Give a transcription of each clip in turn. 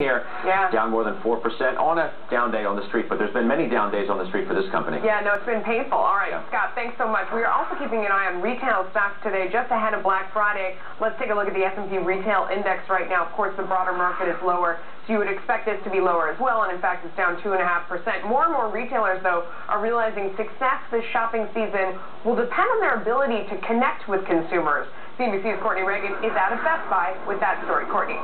here, down more than 4% on a down day on the street, but there's been many down days on the street for this company. Yeah, no, it's been painful. All right, Scott, thanks so much. We are also keeping an eye on retail stocks today, just ahead of Black Friday. Let's take a look at the S&P Retail Index right now. Of course, the broader market is lower, so you would expect this to be lower as well, and in fact, it's down 2.5%. More and more retailers, though, are realizing success this shopping season will depend on their ability to connect with consumers. CNBC's Courtney Reagan is out of Best Buy with that story. Courtney.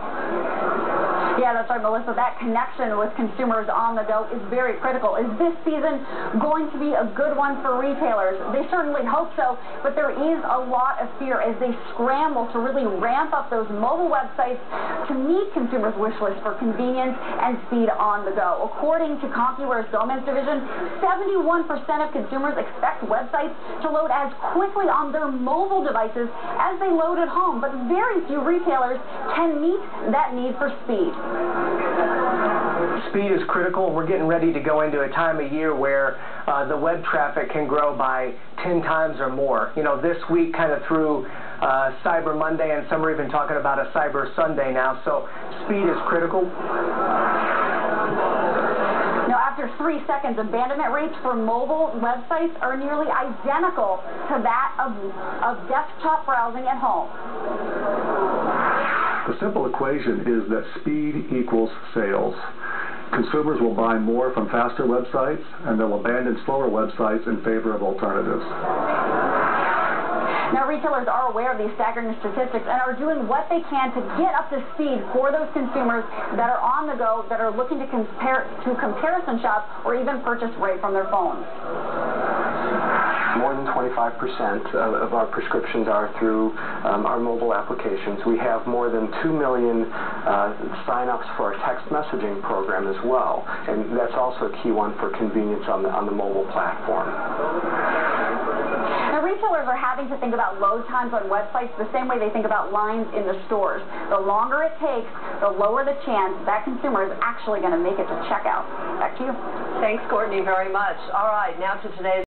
Yeah, that's right, Melissa. That connection with consumers on the go is very critical. Is this season going to be a good one for retailers? They certainly hope so, but there is a lot of fear as they scramble to really ramp up those mobile websites to meet consumers' wish list for convenience and speed on the go. According to CompuWare's Gomez division, 71% of consumers expect websites to load as quickly on their mobile devices as they load at home, but very few retailers can meet that need for speed. Speed is critical. We're getting ready to go into a time of year where the web traffic can grow by 10 times or more. You know, this week kind of through Cyber Monday, and some are even talking about a Cyber Sunday now, so speed is critical. Now, after 3 seconds, abandonment rates for mobile websites are nearly identical to that of desktop browsing at home. The simple equation is that speed equals sales. Consumers will buy more from faster websites, and they'll abandon slower websites in favor of alternatives. Now, retailers are aware of these staggering statistics and are doing what they can to get up to speed for those consumers that are on the go, that are looking to comparison shop or even purchase right from their phones. More than 25% of our prescriptions are through our mobile applications. We have more than 2 million sign-ups for our text messaging program as well, and that's also a key one for convenience on the mobile platform. Now, retailers are having to think about load times on websites the same way they think about lines in the stores. The longer it takes, the lower the chance that consumer is actually going to make it to checkout. Back to you. Thanks, Courtney, very much. All right, now to today's